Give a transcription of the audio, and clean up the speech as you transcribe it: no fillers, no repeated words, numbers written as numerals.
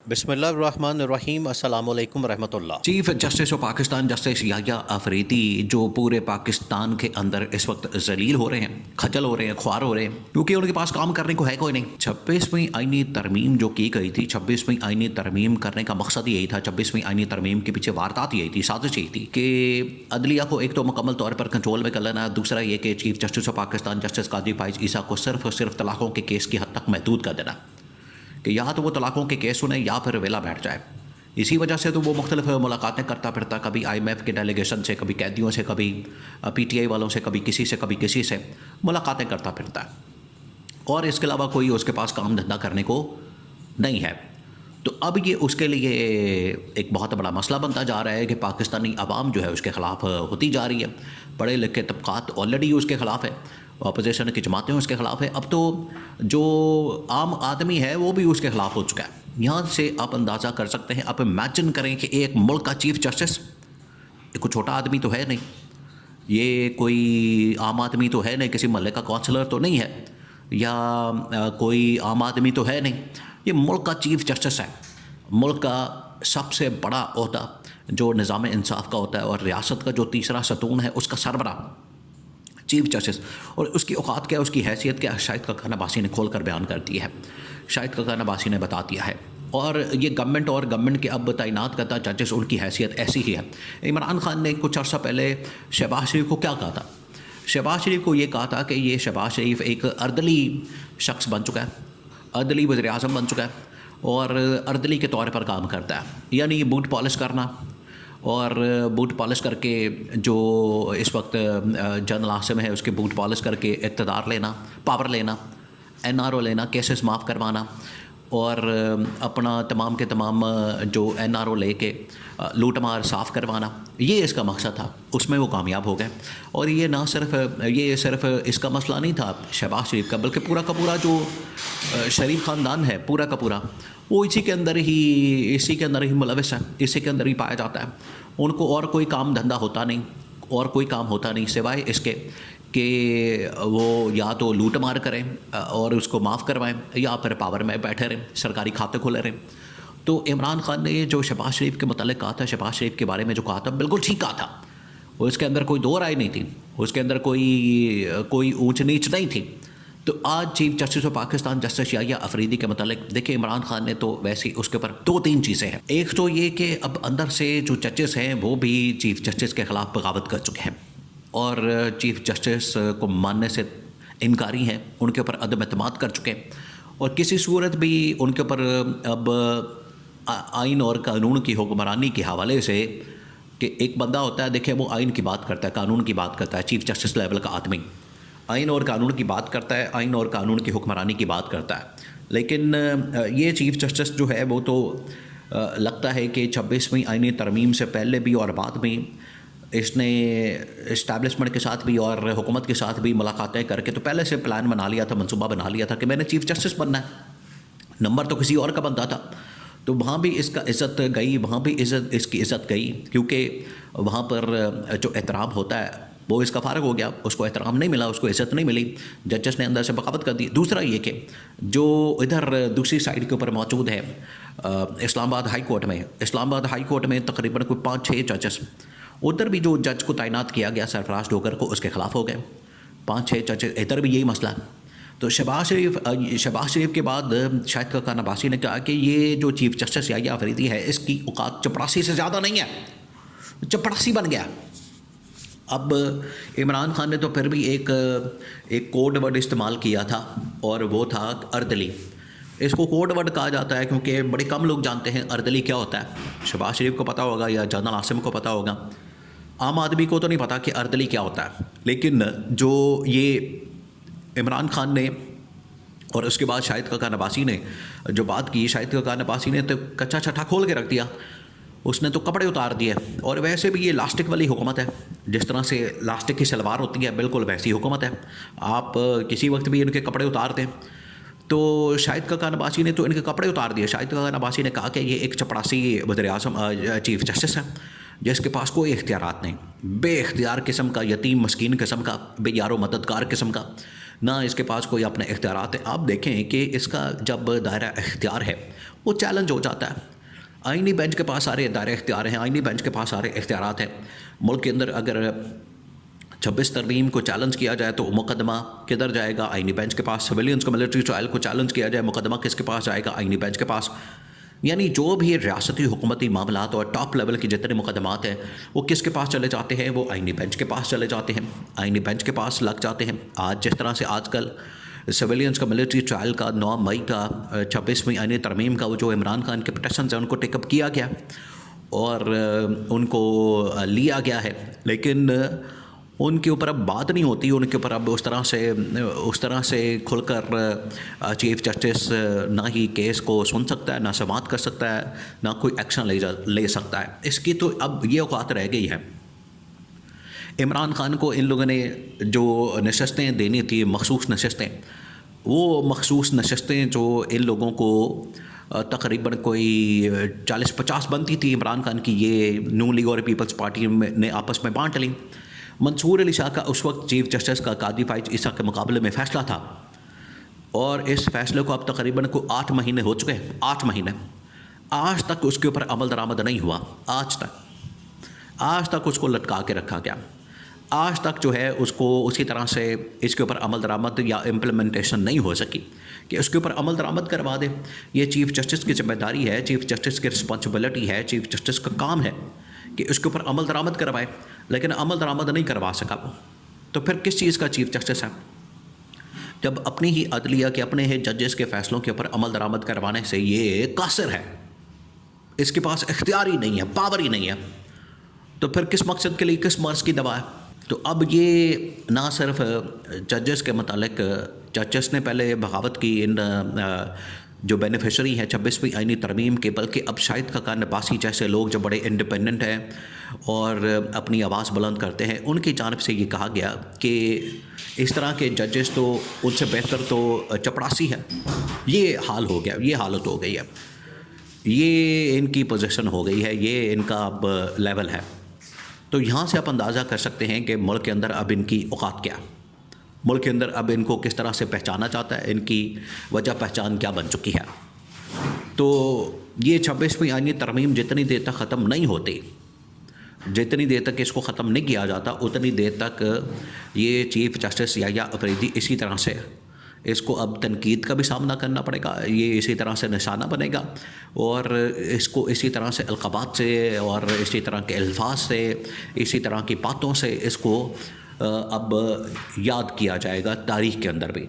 बिस्मिल्लाहिर्रहमानिर्रहीम अस्सलामुअलैकुम रहमतुल्लाह। Chief justice of Pakistan justice Yahya Afridi जो पूरे पाकिस्तान के अंदर इस वक्त जलील हो रहे हैं, खजल हो रहे हैं, ख्वार हो रहे हैं, क्योंकि उनके पास काम करने को है कोई नहीं। 26वीं आईनी तरमीम जो की गई थी, 26वीं आईनी तरमीम करने का मकसद यही था, 26वीं आईनी तरमीम के पीछे वारदात यही थी, साजिश यही थी कि अदलिया को एक तो मुकम्मल तौर पर कंट्रोल में कर लेना, दूसरा ये कि chief justice of Pakistan justice Qazi Faez Isa को सिर्फ और सिर्फ तलाकों के केस की हद तक महदूद कर देना कि या तो वो तलाकों के केस सुने या फिर वेला बैठ जाए। इसी वजह से तो वो मुख्तलिफ मुलाकातें करता फिरता, कभी IMF के डेलीगेशन से, कभी कैदियों से, कभी PTI वालों से, कभी किसी से मुलाकातें करता फिरता है, और इसके अलावा कोई उसके पास काम धंधा करने को नहीं है। तो अब ये उसके लिए एक बहुत बड़ा मसला बनता जा रहा है कि पाकिस्तानी अवाम जो है उसके ख़िलाफ़ होती जा रही है। पढ़े लिखे तबकात ऑलरेडी उसके ख़िलाफ़ है, अपोजिशन की जमातें उसके ख़िलाफ़ है, अब तो जो आम आदमी है वो भी उसके ख़िलाफ़ हो चुका है। यहाँ से आप अंदाज़ा कर सकते हैं, आप इमेजिन करें कि एक मुल्क का चीफ जस्टिस कोई छोटा आदमी तो है नहीं, ये कोई आम आदमी तो है नहीं, किसी मोहल्ले का काउंसलर तो नहीं है, या कोई आम आदमी तो है नहीं, ये मुल्क का चीफ जस्टिस है। मुल्क का सबसे बड़ा ओहदा जो निज़ाम इंसाफ का होता है और रियासत का जो तीसरा सतून है उसका सरबराह चीफ जस्टिस, और उसकी औकात क्या है, उसकी हैसियत क्या है, शाहिद काका नबासी ने खोल कर बयान कर दी है, शाहिद काका नबासी ने बता दिया है। और ये गवर्नमेंट और गवर्नमेंट के अब तैनात करता जजेस, उनकी हैसियत ऐसी ही है। इमरान खान ने कुछ अर्सा पहले शहबाज शरीफ को क्या कहा था? शहबाज शरीफ को ये कहा था कि ये शहबाज शरीफ एक अर्दली शख्स बन चुका है, अर्दली वज़ीर आज़म बन चुका है, और अर्दली के तौर पर काम करता है, यानी बूट पॉलिश करना, और बूट पॉलिश करके जो इस वक्त जनरल आसिम है उसके बूट पॉलिश करके इक़्तिदार लेना, पावर लेना, NRO लेना, केसेस माफ़ करवाना, और अपना तमाम के तमाम जो NRO लेके लूट मार साफ़ करवाना, ये इसका मकसद था। उसमें वो कामयाब हो गए। और ये ना सिर्फ इसका मसला नहीं था शहबाज शरीफ का, बल्कि पूरा का पूरा जो शरीफ ख़ानदान है पूरा का पूरा, वो इसी के अंदर ही मुलविस है, इसी के अंदर ही पाया जाता है। उनको और कोई काम धंधा होता नहीं, और कोई काम होता नहीं सिवाय इसके कि वो या तो लूट मार करें और उसको माफ़ करवाएं, या फिर पावर में बैठे रहें, सरकारी खाते खोले रहें। तो इमरान खान ने जो शहबाज शरीफ के मुतालिक कहा था, शहबाज शरीफ के बारे में जो कहा था, बिल्कुल ठीक कहा था। उसके अंदर कोई दो राय नहीं थी, उसके अंदर कोई ऊंच नीच नहीं थी। तो आज chief justice of Pakistan justice Yahya Afridi के मतलब देखिए, इमरान खान ने तो वैसे उसके ऊपर 2-3 चीज़ें हैं। एक तो ये कि अब अंदर से जो जजेस हैं वो भी चीफ जस्टिस के ख़िलाफ़ बगावत कर चुके हैं, और चीफ जस्टिस को मानने से इनकारी हैं, उनके ऊपर अदम एतमाद कर चुके हैं, और किसी सूरत भी उनके ऊपर अब आइन और कानून की हुक्मरानी के हवाले से कि एक बंदा होता है, देखिए वो आइन की बात करता है, कानून की बात करता है, चीफ जस्टिस लेवल का आदमी आइन और कानून की बात करता है, आइन और कानून की हुक्मरानी की बात करता है। लेकिन ये चीफ जस्टिस जो है वो तो लगता है कि 26वीं आईनी तरमीम से पहले भी और बाद में इसने इस्टेब्लिशमेंट के साथ भी और हुकूमत के साथ भी मुलाकातें करके तो पहले से प्लान बना लिया था, मंसूबा बना लिया था कि मैंने चीफ जस्टिस बनना है। नंबर तो किसी और का बनता था, तो वहाँ भी इसका इज़्ज़त गई, वहाँ भी इसकी इज़्ज़त गई, क्योंकि वहाँ पर जो एहतराम होता है वो इसका फ़ारग हो गया, उसको एहतराम नहीं मिला, उसको इज़्ज़त नहीं मिली, जजेस ने अंदर से बगावत कर दी। दूसरा ये कि जो इधर दूसरी साइड के ऊपर मौजूद है इस्लामाबाद हाई कोर्ट में तकरीबन कोई 5-6 जजेस, उधर भी जो जज को तैनात किया गया सरफराज डोगर को, उसके ख़िलाफ़ हो गए 5-6 जजेस। इधर भी यही मसला। तो शहबाज शरीफ के बाद शाहिद काका नबासी ने कहा कि ये जो चीफ जस्टिस याह्या अफरीदी है इसकी औकात चपरासी से ज़्यादा नहीं है, चपरासी बन गया। अब इमरान खान ने तो फिर भी एक कोड वर्ड इस्तेमाल किया था, और वो था अर्दली। इसको कोड वर्ड कहा जाता है क्योंकि बड़े कम लोग जानते हैं अर्दली क्या होता है। शहबाज शरीफ को पता होगा या जनरल आसिम को पता होगा, आम आदमी को तो नहीं पता कि अर्दली क्या होता है। लेकिन जो ये इमरान खान ने और उसके बाद शाहिद काका नबासी ने जो बात की, शाहिद काका नबासी ने तो कच्चा छठा खोल के रख दिया, उसने तो कपड़े उतार दिए। और वैसे भी ये लास्टिक वाली हुकूमत है, जिस तरह से लास्टिक की सलवार होती है बिल्कुल वैसी हुकूमत है। आप किसी वक्त भी इनके कपड़े उतार दें। तो शाहिद काका नबासी ने तो इनके कपड़े उतार दिए। शाहिद काका नबासी ने कहा कि ये एक चपरासी वज़ीर आज़म चीफ जस्टिस है जिसके पास कोई इख्तियारात नहीं, बेइख्तियार किस्म का, यतीम मस्कीन किस्म का, बेयारो मददगार किस्म का, ना इसके पास कोई अपने इख्तियारात है। आप देखें कि इसका जब दायरा इख्तियार है वो चैलेंज हो जाता है। आइनी बेंच के पास सारे दायरे इख्तियार हैं, आइनी बेंच के पास सारे इख्तियारात हैं। मुल्क के अंदर अगर 26 तरमीम को चैलेंज किया जाए तो मुकदमा किधर जाएगा? आइनी बेंच के पास। सिविलियंस को मिलिट्री ट्रायल को चैलेंज किया जाए, मुकदमा किसके पास जाएगा? आइनी बेंच के पास। यानी जो भी रियासती हुकूमती मामलात और टॉप लेवल के जितने मुकदमात हैं वो किसके पास चले जाते हैं? वो आइनी बेंच के पास चले जाते हैं, आइनी बेंच के पास लग जाते हैं। आज जिस तरह से आजकल सिविलियंस का मिलिट्री ट्रायल का 9 मई का 26वीं आइनी तरमीम का वो जो इमरान खान के पिटिशन है उनको टेकअप किया गया और उनको लिया गया है, लेकिन उनके ऊपर अब बात नहीं होती, उनके ऊपर अब उस तरह से खुलकर चीफ जस्टिस ना ही केस को सुन सकता है, ना समाअत कर सकता है, ना कोई एक्शन ले सकता है। इसकी तो अब ये औकात रह गई है। इमरान खान को इन लोगों ने जो नशस्तें देनी थी, मखसूस नशस्तें, वो मखसूस नशस्तें जो इन लोगों को तकरीबन कोई 40-50 बनती थी इमरान खान की, ये नून लीग और पीपल्स पार्टी ने आपस में बांट ली। मंसूर अली शाह का उस वक्त चीफ जस्टिस का कादी फाइज ईसा के मुकाबले में फ़ैसला था और इस फैसले को अब तकरीबन को 8 महीने हो चुके हैं। 8 महीने, आज तक उसके ऊपर अमल दरामद नहीं हुआ। आज तक उसको लटका के रखा गया। आज तक जो है उसको उसी तरह से इसके ऊपर अमल दरामद या इम्प्लीमेंटेशन नहीं हो सकी कि उसके ऊपर अमल दरामद करवा दे। ये चीफ जस्टिस की जिम्मेदारी है, चीफ जस्टिस की रिस्पॉन्सिबिलिटी है, चीफ जस्टिस का काम है कि उसके ऊपर अमल दरामद करवाए, लेकिन अमल दरामद नहीं करवा सका वो। तो फिर किस चीज़ का चीफ जस्टिस है? जब अपनी ही अदलिया के अपने ही जजेस के फ़ैसलों के ऊपर अमल दरामद करवाने से ये कासिर है, इसके पास इख्तियार ही नहीं है, पावर ही नहीं है, तो फिर किस मकसद के लिए, किस मर्ज़ की दवा है? तो अब ये ना सिर्फ जजेस के मतलब, जजेस ने पहले बगावत की इन जो बेनिफिशरी हैं 26वीं आइनी तरमीम के, बल्कि अब शाहिद खाकान अब्बासी जैसे लोग जो बड़े इंडिपेंडेंट हैं और अपनी आवाज़ बुलंद करते हैं, उनकी जानिब से ये कहा गया कि इस तरह के जजेस तो उनसे बेहतर तो चपड़ासी है। ये हाल हो गया, ये हालत हो गई है, ये इनकी पोजीशन हो गई है, ये इनका अब लेवल है। तो यहाँ से आप अंदाज़ा कर सकते हैं कि मुल्क के अंदर अब इनकी औकात क्या, मुल्क के अंदर अब इनको किस तरह से पहचाना चाहता है, इनकी वजह पहचान क्या बन चुकी है। तो ये 26वीं आइनी तरमीम जितनी देर तक ख़त्म नहीं होती, जितनी देर तक इसको ख़त्म नहीं किया जाता, उतनी देर तक ये चीफ जस्टिस याह्या अफरीदी इसी तरह से इसको अब तनकीद का भी सामना करना पड़ेगा, ये इसी तरह से निशाना बनेगा और इसको इसी तरह से अलक़ाबात से और इसी तरह के अल्फाज से, इसी तरह की बातों से इसको अब याद किया जाएगा तारीख़ के अंदर भी।